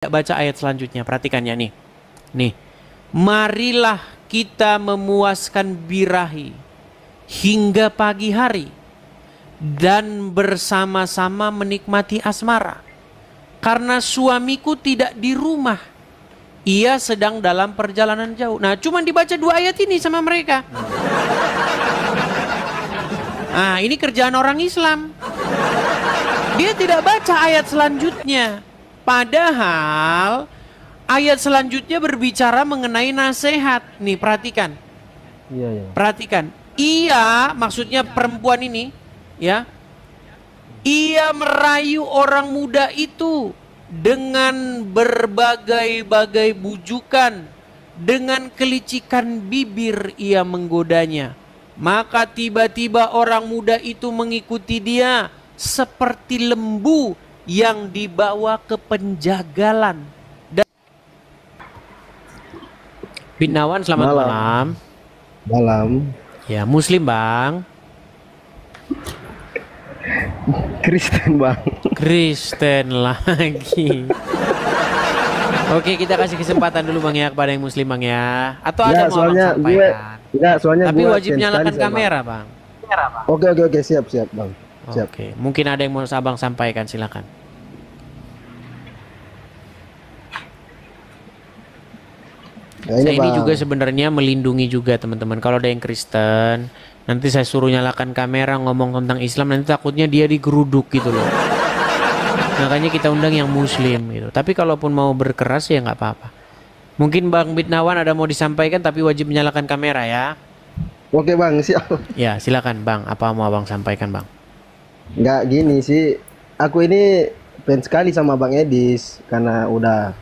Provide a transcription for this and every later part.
Baca ayat selanjutnya, perhatikan ya nih. Nih, marilah kita memuaskan birahi hingga pagi hari dan bersama-sama menikmati asmara. Karena suamiku tidak di rumah, ia sedang dalam perjalanan jauh. Nah, cuman dibaca 2 ayat ini sama mereka. Nah, ini kerjaan orang Islam. Dia tidak baca ayat selanjutnya. Padahal ayat selanjutnya berbicara mengenai nasihat. Nih, perhatikan. Iya. Perhatikan. Ia, maksudnya perempuan ini, ya. Ia merayu orang muda itu dengan berbagai-bagai bujukan, dengan kelicikan bibir ia menggodanya. Maka tiba-tiba orang muda itu mengikuti dia seperti lembu yang dibawa ke penjagalan. Binawan, selamat malam. Malam. Ya, Muslim bang. Kristen bang. Kristen lagi. Oke, kita kasih kesempatan dulu bang ya kepada yang Muslim bang ya. Atau ada mau abang sampaikan? Soalnya tapi wajib nyalakan kamera bang. Oke, siap bang. Siap. Oke, mungkin ada yang mau abang sampaikan, silakan. Nah, saya ini juga sebenarnya melindungi juga teman-teman. Kalau ada yang Kristen, nanti saya suruh nyalakan kamera ngomong tentang Islam, nanti takutnya dia digeruduk gitu loh. Makanya kita undang yang Muslim gitu. Tapi kalaupun mau berkeras ya nggak apa-apa. Mungkin Bang Bitnawan ada mau disampaikan tapi wajib menyalakan kamera ya. Oke bang, siap. Ya silakan bang, apa mau abang sampaikan bang? Nggak gini sih, aku ini fans sekali sama Bang Edis karena udah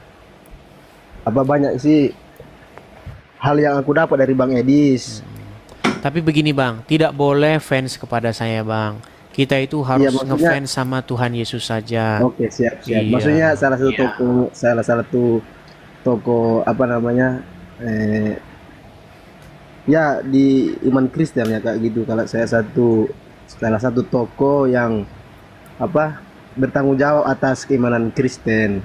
banyak sih hal yang aku dapat dari Bang Edis. Tapi begini bang, tidak boleh fans kepada saya bang. Kita itu harus ngefans sama Tuhan Yesus saja. Oke, siap. Iya. Maksudnya salah satu toko ya di iman Kristen ya kayak gitu. Kalau saya salah satu toko yang bertanggung jawab atas keimanan Kristen.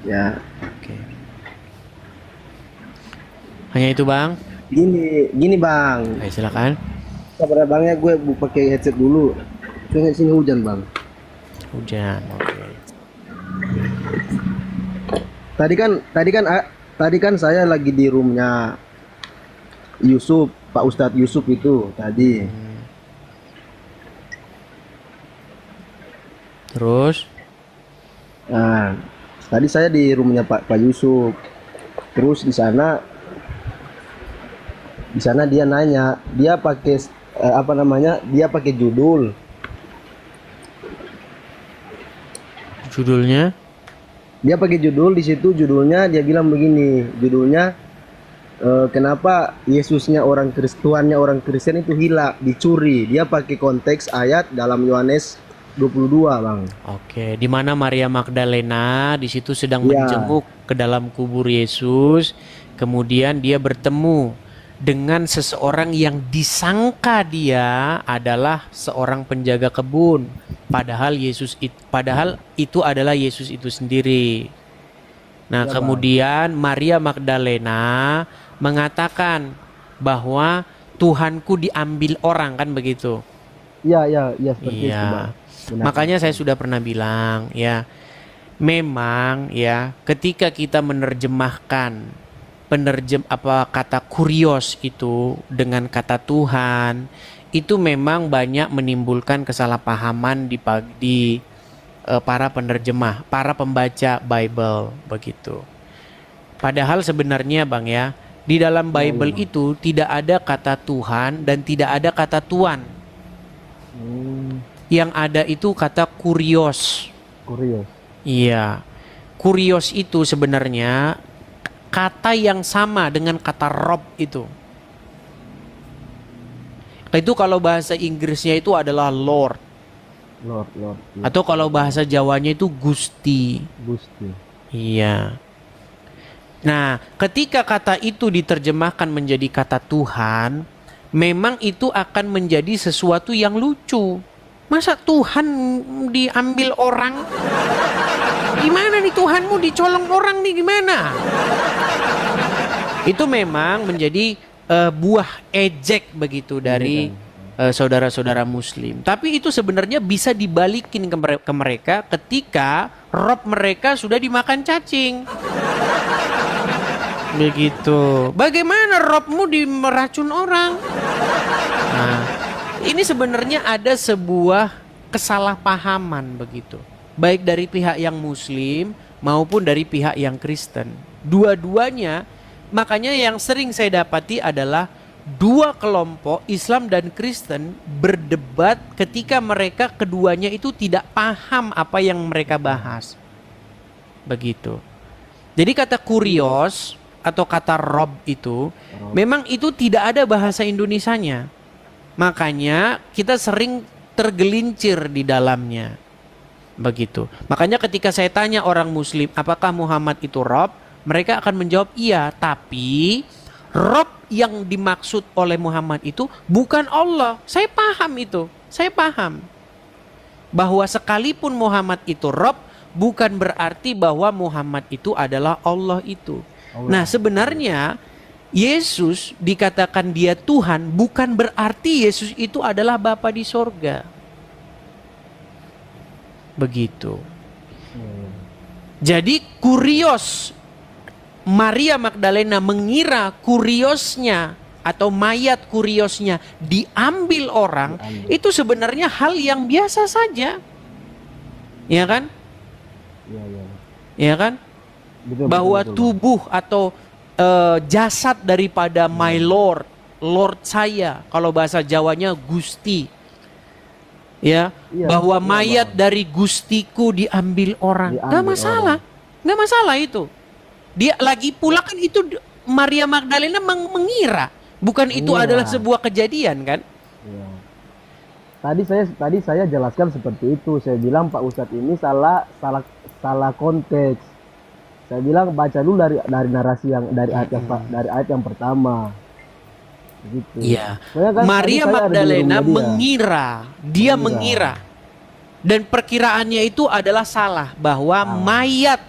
Ya. Oke. Hanya itu bang? Gini bang. Ayo silakan. Sabar bangnya, gue pakai headset dulu. Soalnya sini hujan bang. Hujan, oke. Tadi kan saya lagi di roomnya Yusuf, Pak Ustadz Yusuf itu tadi. Terus? Nah, tadi saya di roomnya Pak Yusuf. Terus di sana dia nanya, dia pakai dia pakai judul. Judulnya? Dia pakai judul, di situ judulnya dia bilang begini, judulnya kenapa Yesusnya Tuhannya orang Kristen itu hilang, dicuri. Dia pakai konteks ayat dalam Yohanes 22, Bang. Oke, di mana Maria Magdalena di situ sedang menjenguk ke dalam kubur Yesus, kemudian dia bertemu dengan seseorang yang disangka dia adalah seorang penjaga kebun, padahal itu adalah Yesus itu sendiri. Nah, kemudian Maria Magdalena mengatakan bahwa Tuhanku diambil orang, kan begitu? Iya, seperti itu, Bang. Makanya saya sudah pernah bilang ya, memang ya ketika kita menerjemahkan kata kurios itu dengan kata Tuhan, itu memang banyak menimbulkan kesalahpahaman di para penerjemah, para pembaca Bible begitu. Padahal sebenarnya Bang ya, di dalam Bible itu tidak ada kata Tuhan dan tidak ada kata Tuan. Yang ada itu kata kurios. Iya. Kurios itu sebenarnya kata yang sama dengan kata Rob itu. Itu kalau bahasa Inggrisnya itu adalah Lord. Atau kalau bahasa Jawanya itu Gusti. Iya. Nah, ketika kata itu diterjemahkan menjadi kata Tuhan, memang itu akan menjadi sesuatu yang lucu. Masa Tuhan diambil orang? Gimana nih Tuhanmu dicolong orang nih gimana? Itu memang menjadi buah ejek begitu dari saudara-saudara Muslim. Tapi itu sebenarnya bisa dibalikin ke mereka ketika Rob mereka sudah dimakan cacing. Begitu. Bagaimana Robmu meracun orang? Nah, ini sebenarnya ada sebuah kesalahpahaman begitu. Baik dari pihak yang Muslim maupun dari pihak yang Kristen. Dua-duanya, makanya yang sering saya dapati adalah dua kelompok Islam dan Kristen berdebat ketika mereka keduanya itu tidak paham apa yang mereka bahas. Begitu. Jadi kata kurios atau kata rob itu memang itu tidak ada bahasa Indonesianya. Makanya kita sering tergelincir di dalamnya. Begitu. Makanya ketika saya tanya orang Muslim, apakah Muhammad itu rob? Mereka akan menjawab iya, tapi rob yang dimaksud oleh Muhammad itu bukan Allah. Saya paham itu. Saya paham. Bahwa sekalipun Muhammad itu rob, bukan berarti bahwa Muhammad itu adalah Allah itu. Nah, sebenarnya Yesus dikatakan dia Tuhan bukan berarti Yesus itu adalah Bapa di sorga. Begitu. Jadi kurios, Maria Magdalena mengira kuriosnya atau mayat kuriosnya diambil orang, itu sebenarnya hal yang biasa saja. Ya kan? Ya kan? Bahwa tubuh atau jasad daripada my lord, lord saya, kalau bahasa Jawanya Gusti, ya, bahwa mayat dari Gustiku diambil orang, nggak masalah, nggak masalah itu. Dia lagi pula kan itu Maria Magdalena mengira, bukan itu adalah sebuah kejadian kan? Tadi saya jelaskan seperti itu. Saya bilang Pak Ustadz ini salah konteks. Saya bilang baca dulu dari narasi yang dari ayat yang pertama. Gitu. Iya. Kan Maria Magdalena mengira, dia mengira, dan perkiraannya itu adalah salah bahwa mayat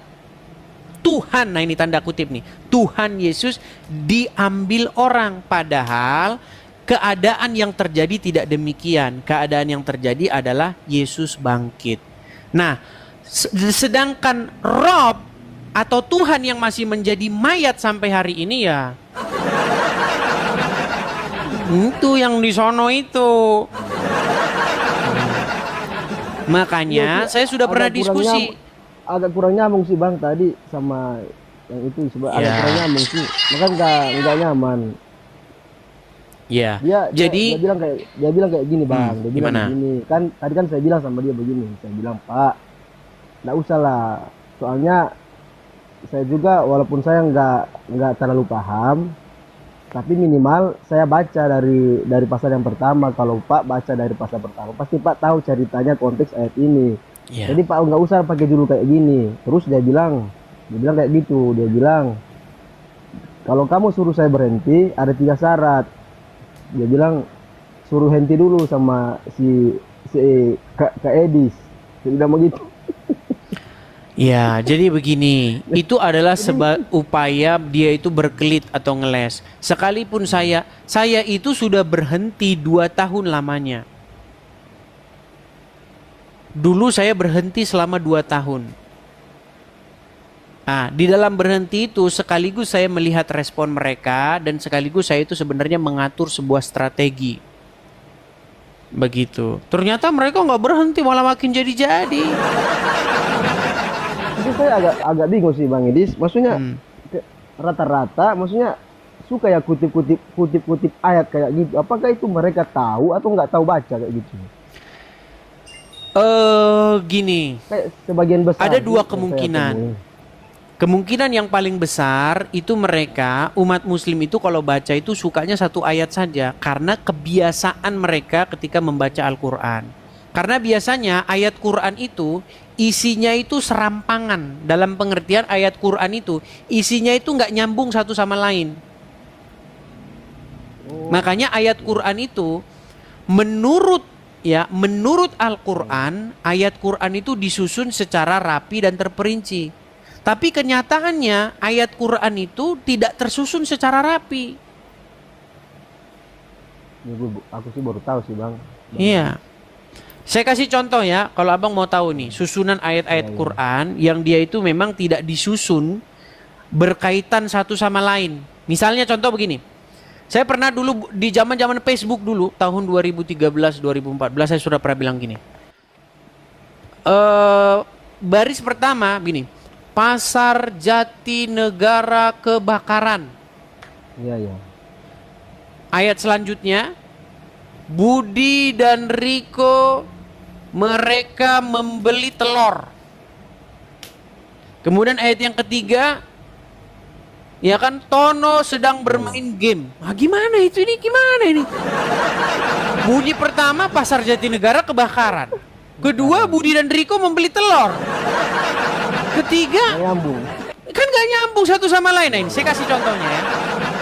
Tuhan, nah ini tanda kutip nih, Tuhan Yesus diambil orang, padahal keadaan yang terjadi tidak demikian. Keadaan yang terjadi adalah Yesus bangkit. Nah, sedangkan Rob atau Tuhan yang masih menjadi mayat sampai hari ini ya itu yang di sono itu. Makanya saya sudah pernah diskusi. Agak kurang nyambung sih Bang tadi sama yang itu, agak kurang nyambung sih. Makanya nggak nyaman. Ya. Dia bilang kayak gini Bang. Dia bilang gimana? begini. Kan tadi kan saya bilang sama dia begini. Saya bilang Pak, nggak usah lah. Soalnya saya juga walaupun saya nggak terlalu paham, tapi minimal saya baca dari pasal yang pertama. Kalau Pak baca dari pasal pertama, pasti Pak tahu ceritanya konteks ayat ini. Jadi Pak nggak usah pakai judul kayak gini. Terus dia bilang kayak gitu. Dia bilang kalau kamu suruh saya berhenti ada 3 syarat. Dia bilang suruh henti dulu sama si Kak Edis. Dia bilang begitu. Ya, jadi begini, itu adalah upaya dia itu berkelit atau ngeles. Sekalipun saya itu sudah berhenti 2 tahun lamanya. Dulu saya berhenti selama 2 tahun. Nah, di dalam berhenti itu sekaligus saya melihat respon mereka dan sekaligus saya itu sebenarnya mengatur sebuah strategi. Begitu. Ternyata mereka nggak berhenti, malah makin jadi-jadi. Itu saya agak bingung sih Bang Edis. Maksudnya rata-rata maksudnya suka ya kutip ayat kayak gitu. Apakah itu mereka tahu atau nggak tahu baca kayak gitu? Gini. Kayak sebagian besar. Ada 2 kemungkinan. Kemungkinan yang paling besar itu mereka umat Muslim itu kalau baca itu sukanya 1 ayat saja karena kebiasaan mereka ketika membaca Al-Quran. Karena biasanya ayat Quran itu isinya itu serampangan. Dalam pengertian ayat Quran itu isinya itu nggak nyambung satu sama lain. Makanya ayat Quran itu menurut ya, menurut Al-Quran, ayat Quran itu disusun secara rapi dan terperinci. Tapi kenyataannya ayat Quran itu tidak tersusun secara rapi. Aku sih baru tahu sih bang. Iya. Saya kasih contoh ya, kalau abang mau tahu nih, susunan ayat-ayat Quran yang dia itu memang tidak disusun berkaitan satu sama lain. Misalnya contoh begini. Saya pernah dulu di zaman-zaman Facebook dulu, tahun 2013, 2014 saya sudah pernah bilang gini. Baris pertama gini. Pasar Jatinegara kebakaran. Iya, iya. Ayat selanjutnya, Budi dan Riko mereka membeli telur. Kemudian ayat yang ketiga, ya kan, Tono sedang bermain game. Ah, gimana itu ini? Gimana ini? Budi pertama Pasar Jatinegara kebakaran. Kedua Budi dan Riko membeli telur. Ketiga, Nyambung. kan gak nyambung satu sama lain. Nah, ini saya kasih contohnya ya.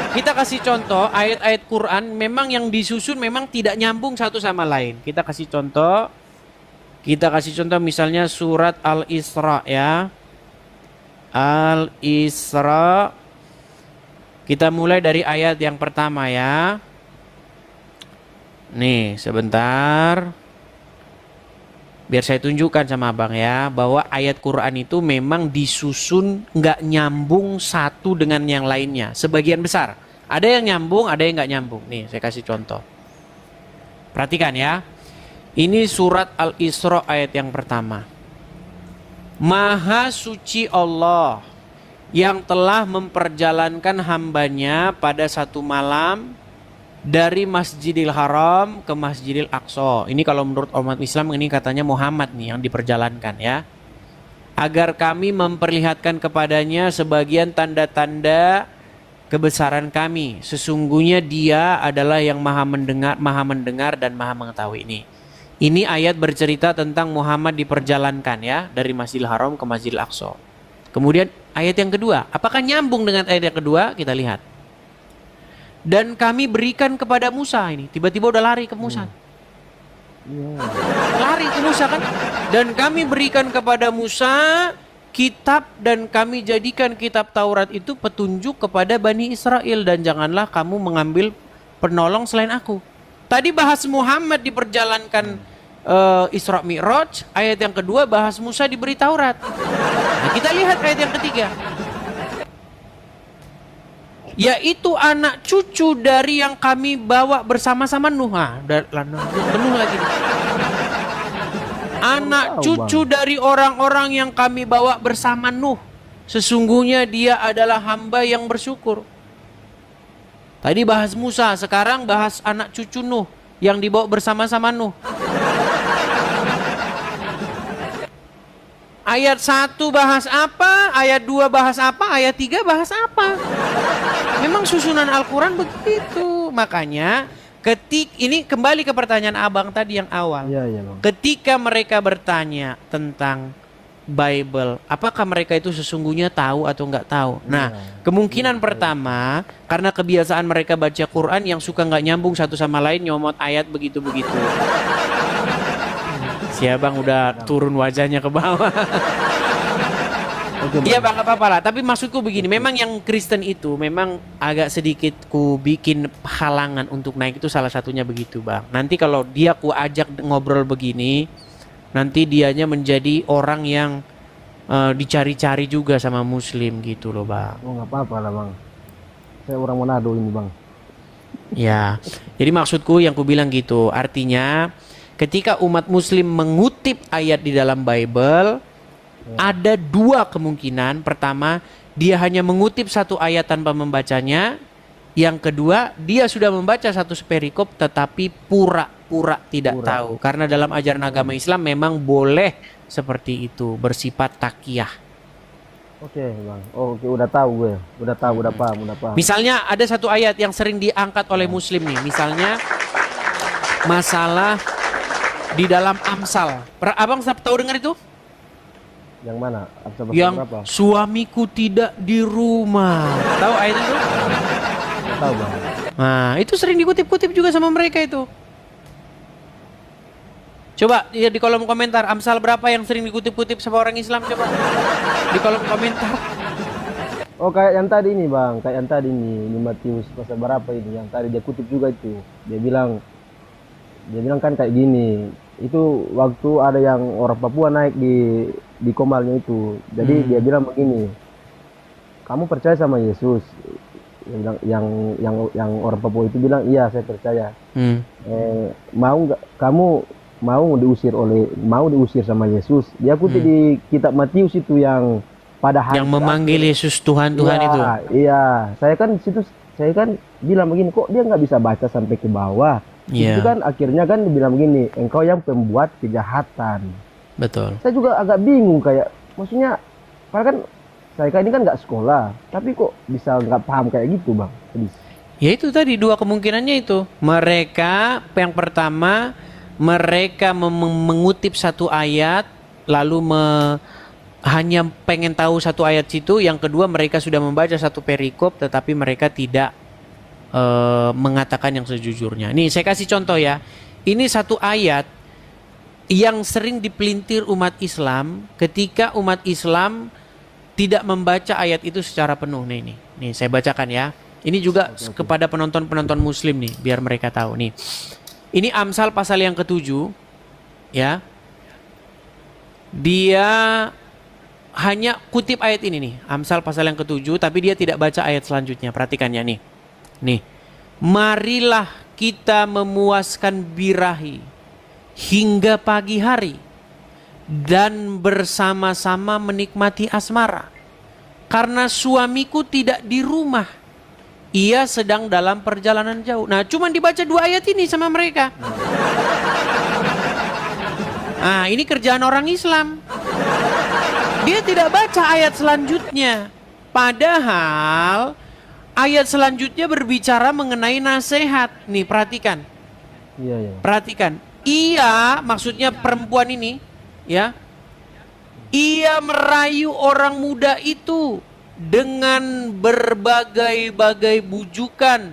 Kita kasih contoh ayat-ayat Quran memang yang disusun memang tidak nyambung satu sama lain. Kita kasih contoh. Kita kasih contoh misalnya surat Al-Isra ya. Al-Isra. Kita mulai dari ayat yang pertama ya. Nih, sebentar. Biar saya tunjukkan sama abang ya, bahwa ayat Quran itu memang disusun nggak nyambung satu dengan yang lainnya. Sebagian besar. Ada yang nyambung, ada yang nggak nyambung. Nih, saya kasih contoh. Perhatikan ya. Ini surat Al-Isra ayat yang pertama. Maha suci Allah yang telah memperjalankan hambanya pada satu malam dari Masjidil Haram ke Masjidil Aqsa. Ini kalau menurut umat Islam ini katanya Muhammad nih yang diperjalankan ya. Agar kami memperlihatkan kepadanya sebagian tanda-tanda kebesaran kami. Sesungguhnya dia adalah yang maha mendengar dan maha mengetahui. Ini ayat bercerita tentang Muhammad diperjalankan ya dari Masjidil Haram ke Masjidil Aqsa. Kemudian ayat yang kedua, apakah nyambung dengan ayat yang kedua? Kita lihat. Dan kami berikan kepada Musa ini. Tiba-tiba udah lari ke Musa. Lari ke Musa kan. Dan kami berikan kepada Musa kitab dan kami jadikan kitab Taurat itu petunjuk kepada Bani Israel. Dan janganlah kamu mengambil penolong selain aku. Tadi bahas Muhammad diperjalankan Isra Mi'raj. Ayat yang kedua bahas Musa diberi Taurat. Nah, kita lihat ayat yang ketiga. Yaitu anak cucu dari yang kami bawa bersama-sama Nuh. Nuh lagi. Anak cucu dari orang-orang yang kami bawa bersama Nuh. Sesungguhnya dia adalah hamba yang bersyukur. Tadi bahas Musa, sekarang bahas anak cucu Nuh yang dibawa bersama-sama Nuh. Ayat 1 bahas apa, ayat 2 bahas apa, ayat 3 bahas apa. Memang susunan Al-Quran begitu. Makanya ini kembali ke pertanyaan abang tadi yang awal. Iya, Bang. Ketika mereka bertanya tentang Bible, apakah mereka itu sesungguhnya tahu atau nggak tahu? Nah, kemungkinan pertama karena kebiasaan mereka baca Quran yang suka nggak nyambung satu sama lain, nyomot ayat begitu-begitu. Si abang udah turun wajahnya ke bawah. Iya bang, apa-apa lah. Tapi maksudku begini, memang yang Kristen itu memang agak sedikit ku bikin halangan untuk naik itu salah satunya begitu bang. Nanti kalau dia ku ajak ngobrol begini, nanti dianya menjadi orang yang dicari-cari juga sama Muslim gitu loh bang. Oh nggak apa-apa lah bang. Saya orang Manado ini bang. Ya, jadi maksudku yang ku bilang gitu, artinya ketika umat Muslim mengutip ayat di dalam Bible, ada dua kemungkinan. Pertama, dia hanya mengutip satu ayat tanpa membacanya. Yang kedua, dia sudah membaca satu perikop tetapi pura-pura tidak tahu. Karena dalam ajaran agama Islam memang boleh seperti itu, bersifat takiyah. Oke bang, oke udah tahu gue, udah paham. Misalnya ada satu ayat yang sering diangkat oleh Muslim nih, misalnya masalah di dalam Amsal. Abang tahu dengar itu? Yang mana? Yang berapa? Suamiku tidak di rumah. Tahu ayat itu? Tahu bang. Nah, itu sering dikutip-kutip juga sama mereka itu. Coba ya di kolom komentar, Amsal berapa yang sering dikutip-kutip sama orang Islam, coba di kolom komentar. Oh, kayak yang tadi ini bang, kayak yang tadi ini Matius pasal berapa ini, yang tadi dia kutip juga itu. Dia bilang kan kayak gini. Itu waktu ada yang orang Papua naik di Komalnya itu. Jadi dia bilang begini, kamu percaya sama Yesus? Dia bilang, yang orang Papua itu bilang, iya saya percaya. Mau nggak kamu mau diusir sama Yesus? Dia kutip di kitab Matius itu yang pada hari Yang memanggil Yesus Tuhan Tuhan itu. Iya, saya kan bilang begini, kok dia nggak bisa baca sampai ke bawah. Iya. Itu kan akhirnya kan dibilang begini, engkau yang pembuat kejahatan. Betul. Saya juga agak bingung, kayak maksudnya, karena kan saya kan ini kan nggak sekolah, tapi kok bisa nggak paham kayak gitu bang? Ya itu tadi dua kemungkinannya itu. Mereka yang pertama mereka mengutip satu ayat lalu hanya pengen tahu satu ayat situ. Yang kedua mereka sudah membaca satu perikop tetapi mereka tidak mengatakan yang sejujurnya. Nih saya kasih contoh ya. Ini satu ayat yang sering dipelintir umat Islam ketika umat Islam tidak membaca ayat itu secara penuh. Nih saya bacakan ya. Ini juga kepada penonton-penonton muslim nih, biar mereka tahu nih. Ini Amsal pasal yang ke-7 ya. Dia hanya kutip ayat ini nih, Amsal pasal yang ke-7, tapi dia tidak baca ayat selanjutnya. Perhatikan ya nih. Nih. Marilah kita memuaskan birahi hingga pagi hari dan bersama-sama menikmati asmara. Karena suamiku tidak di rumah, ia sedang dalam perjalanan jauh. Nah, cuman dibaca dua ayat ini sama mereka. Nah, ini kerjaan orang Islam. Dia tidak baca ayat selanjutnya. Padahal ayat selanjutnya berbicara mengenai nasihat. Nih, perhatikan. Iya. Perhatikan. Ia, maksudnya perempuan ini, ya. Ia merayu orang muda itu dengan berbagai-bagai bujukan,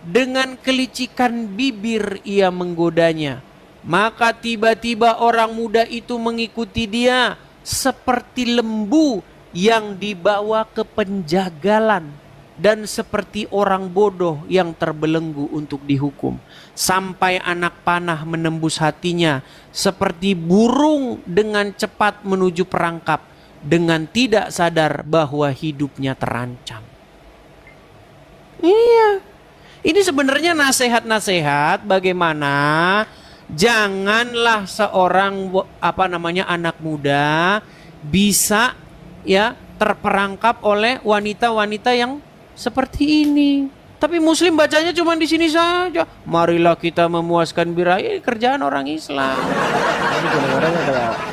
dengan kelicikan bibir ia menggodanya. Maka tiba-tiba orang muda itu mengikuti dia seperti lembu yang dibawa ke penjagalan dan seperti orang bodoh yang terbelenggu untuk dihukum. Sampai anak panah menembus hatinya, seperti burung dengan cepat menuju perangkap, dengan tidak sadar bahwa hidupnya terancam. Iya, ini sebenarnya nasihat-nasihat bagaimana janganlah seorang anak muda bisa ya terperangkap oleh wanita-wanita yang seperti ini. Tapi muslim bacanya cuma di sini saja. Marilah kita memuaskan birahi, kerjaan orang Islam.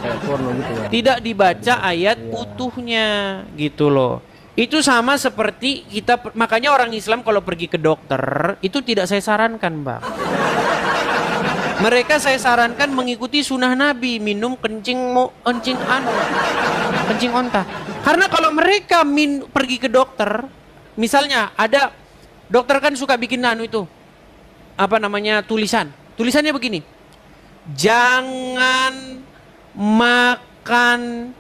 Kayak porno gitu ya. Tidak dibaca ayat utuhnya gitu loh. Itu sama seperti kita, makanya orang Islam kalau pergi ke dokter itu tidak saya sarankan, Bang. Mereka saya sarankan mengikuti sunnah Nabi, minum kencing onta. Karena kalau mereka pergi ke dokter, misalnya ada dokter kan suka bikin tulisannya begini, jangan makan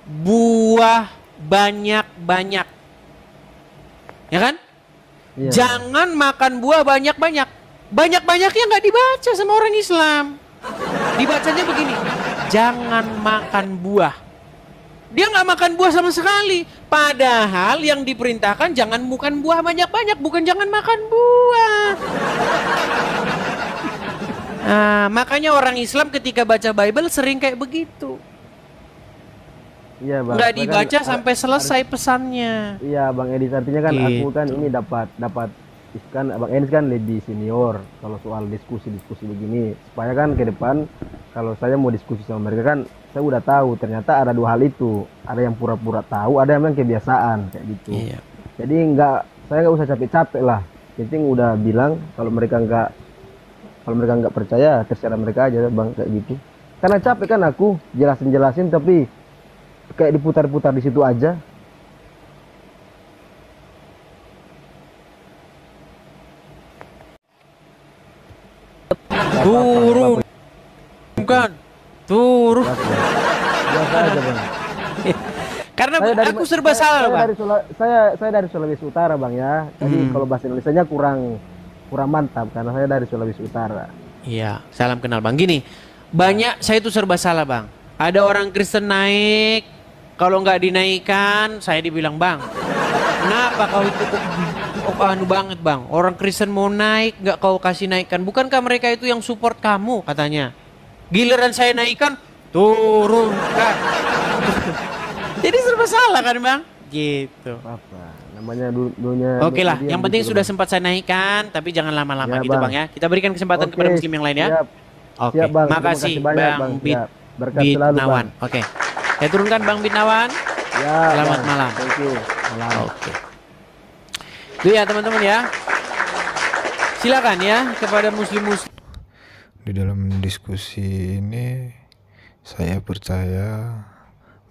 buah banyak-banyak, ya kan? Iya. Jangan makan buah banyak-banyak. Banyak-banyaknya nggak dibaca sama orang Islam. Dibacanya begini, jangan makan buah. Dia nggak makan buah sama sekali. Padahal yang diperintahkan jangan makan buah banyak-banyak, bukan jangan makan buah. Nah, makanya orang Islam ketika baca Bible sering kayak begitu. Iya, Bang. Nggak dibaca sampai selesai pesannya. Iya, Bang Edis, artinya kan gitu. Aku kan ini dapat kan Bang Edis kan lebih senior kalau soal diskusi begini, supaya kan ke depan kalau saya mau diskusi sama mereka kan saya udah tahu ternyata ada dua hal itu, ada yang pura-pura tahu, ada yang memang kebiasaan kayak gitu. Iya. Jadi saya nggak usah capek-capek lah, penting udah bilang kalau mereka nggak percaya terserah mereka aja Bang, kayak gitu. Karena capek kan aku jelasin tapi kayak diputar-putar di situ aja. Guru bukan Turun. Biasa aja bang. Karena aku serba saya salah, Bang. dari saya dari Sulawesi Utara bang ya. Jadi kalau bahasa Indonesianya kurang mantap karena saya dari Sulawesi Utara. Iya, salam kenal Bang. Gini, banyak saya itu serba salah Bang. Ada orang Kristen naik, kalau nggak dinaikkan, saya dibilang Bang, kenapa kau itu anu banget Bang? Orang Kristen mau naik, nggak kau kasih naikkan. Bukankah mereka itu yang support kamu katanya? Giliran saya naikkan, turun kan? Jadi serba salah kan Bang? Gitu. Apa? Namanya dunia. Oke lah, media yang penting gitu, sudah Bang. sempat saya naikkan, tapi jangan lama-lama Ya, gitu Bang. Bang ya. Kita berikan kesempatan Oke, kepada muslim yang lain ya. siap. Oke, Siap, Bang. Terima makasih kasih banyak, Bang Bang. Bit, Siap. Berkat selalu, Bitnawan. Bang. Oke, saya turunkan Bang Bitnawan. Ya, Selamat Bang. malam. Thank you. Malam. Oke. Itu ya teman-teman ya. Silakan ya kepada muslim-muslim. Di dalam diskusi ini saya percaya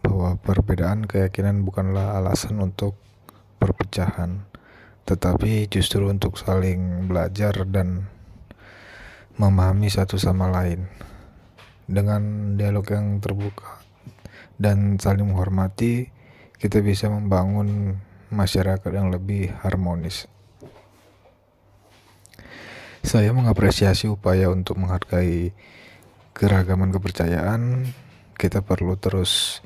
bahwa perbedaan keyakinan bukanlah alasan untuk perpecahan, tetapi justru untuk saling belajar dan memahami satu sama lain. Dengan dialog yang terbuka dan saling menghormati, kita bisa membangun masyarakat yang lebih harmonis. Saya mengapresiasi upaya untuk menghargai keragaman kepercayaan. Kita perlu terus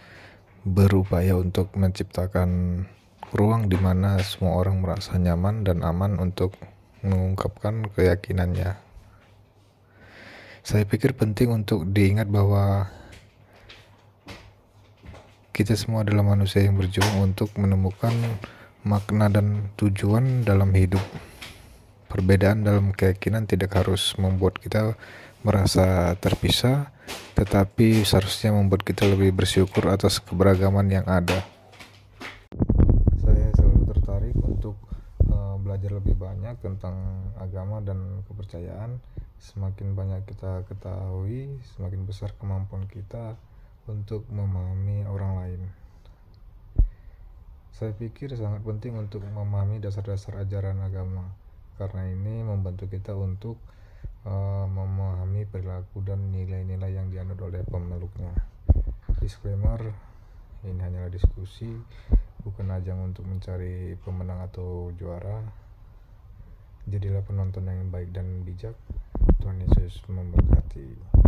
berupaya untuk menciptakan ruang di mana semua orang merasa nyaman dan aman untuk mengungkapkan keyakinannya. Saya pikir penting untuk diingat bahwa kita semua adalah manusia yang berjuang untuk menemukan makna dan tujuan dalam hidup. Perbedaan dalam keyakinan tidak harus membuat kita merasa terpisah, tetapi seharusnya membuat kita lebih bersyukur atas keberagaman yang ada. Saya selalu tertarik untuk belajar lebih banyak tentang agama dan kepercayaan. Semakin banyak kita ketahui, semakin besar kemampuan kita untuk memahami orang lain. Saya pikir sangat penting untuk memahami dasar-dasar ajaran agama, karena ini membantu kita untuk memahami perilaku dan nilai-nilai yang dianut oleh pemeluknya. Disclaimer, ini hanyalah diskusi, bukan ajang untuk mencari pemenang atau juara. Jadilah penonton yang baik dan bijak. Tuhan Yesus memberkati.